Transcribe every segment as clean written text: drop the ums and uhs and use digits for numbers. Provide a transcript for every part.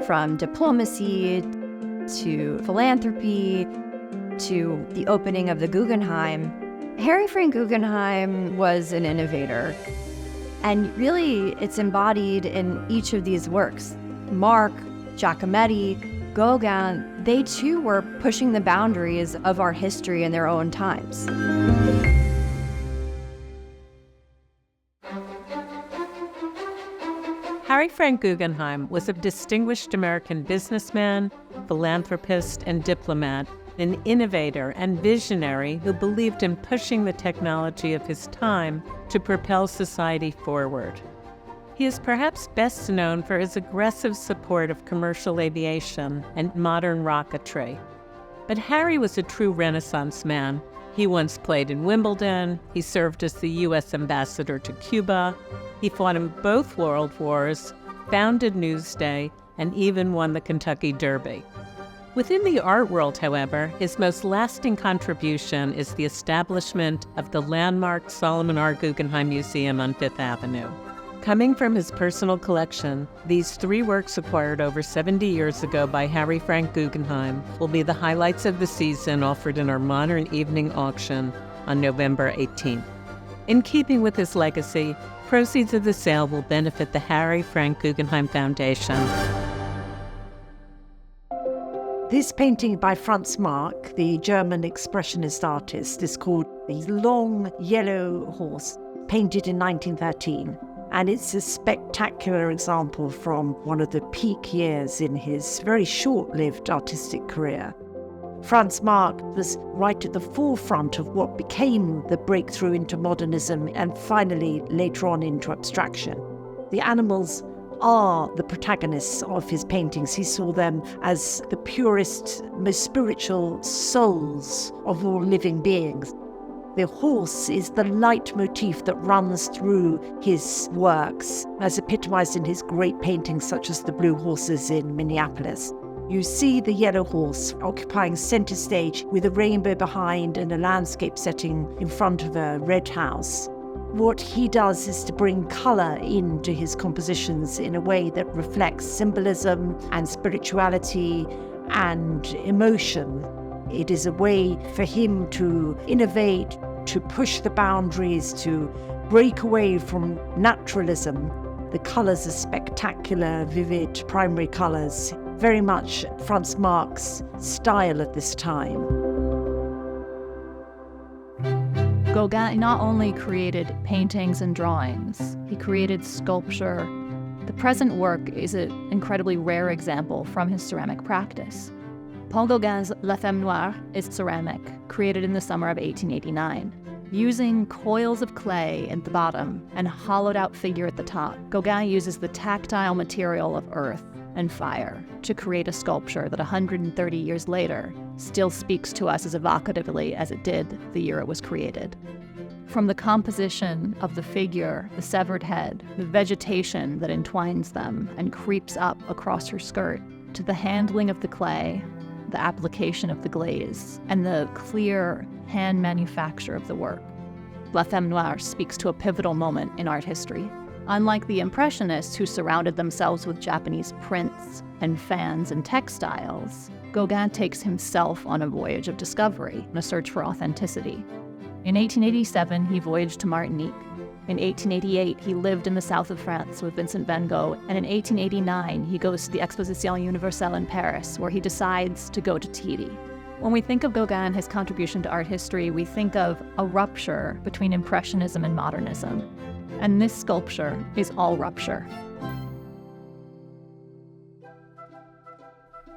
from diplomacy to philanthropy to the opening of the Guggenheim. Harry Frank Guggenheim was an innovator, and really it's embodied in each of these works. Marc, Giacometti, Gauguin, they too were pushing the boundaries of our history in their own times. Harry Frank Guggenheim was a distinguished American businessman, philanthropist, and diplomat, an innovator and visionary who believed in pushing the technology of his time to propel society forward. He is perhaps best known for his aggressive support of commercial aviation and modern rocketry. But Harry was a true Renaissance man. He once played in Wimbledon, he served as the U.S. ambassador to Cuba, he fought in both world wars, founded Newsday, and even won the Kentucky Derby. Within the art world, however, his most lasting contribution is the establishment of the landmark Solomon R. Guggenheim Museum on Fifth Avenue. Coming from his personal collection, these 3 works acquired over 70 years ago by Harry Frank Guggenheim will be the highlights of the season offered in our modern evening auction on November 18th. In keeping with his legacy, proceeds of the sale will benefit the Harry Frank Guggenheim Foundation. This painting by Franz Marc, the German expressionist artist, is called The Long Yellow Horse, painted in 1913. And it's a spectacular example from one of the peak years in his very short-lived artistic career. Franz Marc was right at the forefront of what became the breakthrough into modernism and finally later on into abstraction. The animals are the protagonists of his paintings. He saw them as the purest, most spiritual souls of all living beings. The horse is the leitmotif that runs through his works, as epitomized in his great paintings such as the Blue Horses in Minneapolis. You see the yellow horse occupying center stage with a rainbow behind and a landscape setting in front of a red house. What he does is to bring color into his compositions in a way that reflects symbolism and spirituality and emotion. It is a way for him to innovate, to push the boundaries, to break away from naturalism. The colors are spectacular, vivid, primary colors, very much Franz Marc's style at this time. Gauguin not only created paintings and drawings, he created sculpture. The present work is an incredibly rare example from his ceramic practice. Paul Gauguin's La Femme Noire is ceramic, created in the summer of 1889. Using coils of clay at the bottom and hollowed-out figure at the top, Gauguin uses the tactile material of earth and fire to create a sculpture that 130 years later still speaks to us as evocatively as it did the year it was created. From the composition of the figure, the severed head, the vegetation that entwines them and creeps up across her skirt, to the handling of the clay, the application of the glaze, and the clear hand manufacture of the work. La Femme Noire speaks to a pivotal moment in art history. Unlike the Impressionists who surrounded themselves with Japanese prints and fans and textiles, Gauguin takes himself on a voyage of discovery, in a search for authenticity. In 1887, he voyaged to Martinique. In 1888, he lived in the south of France with Vincent van Gogh, and in 1889, he goes to the Exposition Universelle in Paris, where he decides to go to Tête. When we think of Gauguin and his contribution to art history, we think of a rupture between Impressionism and modernism. And this sculpture is all rupture.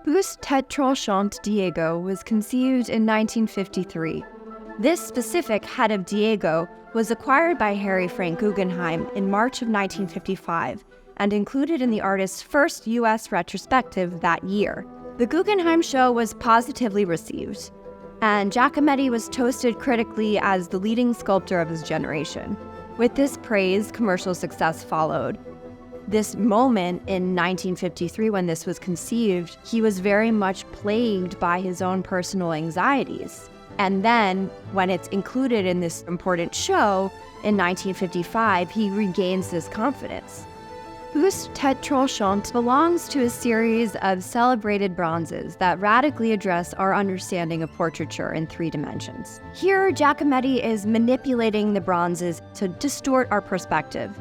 Buste Tête tranchante Diego was conceived in 1953. This specific head of Diego was acquired by Harry Frank Guggenheim in March of 1955 and included in the artist's first U.S. retrospective that year. The Guggenheim show was positively received, and Giacometti was toasted critically as the leading sculptor of his generation. With this praise, commercial success followed. This moment in 1953, when this was conceived, he was very much plagued by his own personal anxieties. And then, when it's included in this important show in 1955, he regains this confidence. Buste, Tête, tranchante belongs to a series of celebrated bronzes that radically address our understanding of portraiture in 3 dimensions. Here, Giacometti is manipulating the bronzes to distort our perspective.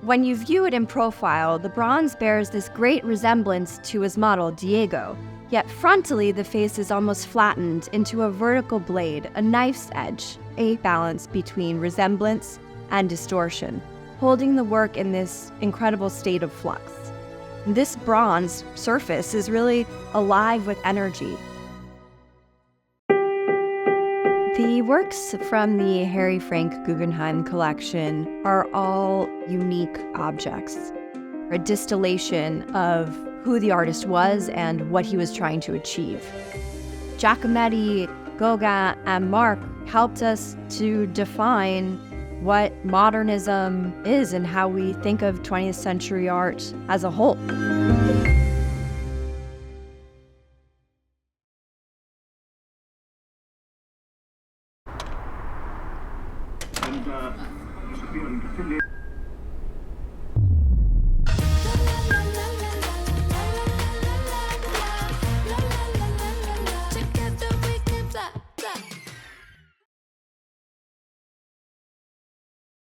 When you view it in profile, the bronze bears this great resemblance to his model, Diego, yet frontally the face is almost flattened into a vertical blade, a knife's edge, a balance between resemblance and distortion, holding the work in this incredible state of flux. This bronze surface is really alive with energy. The works from the Harry Frank Guggenheim collection are all unique objects, a distillation of who the artist was and what he was trying to achieve. Giacometti, Gauguin, and Marc helped us to define what modernism is and how we think of 20th century art as a whole.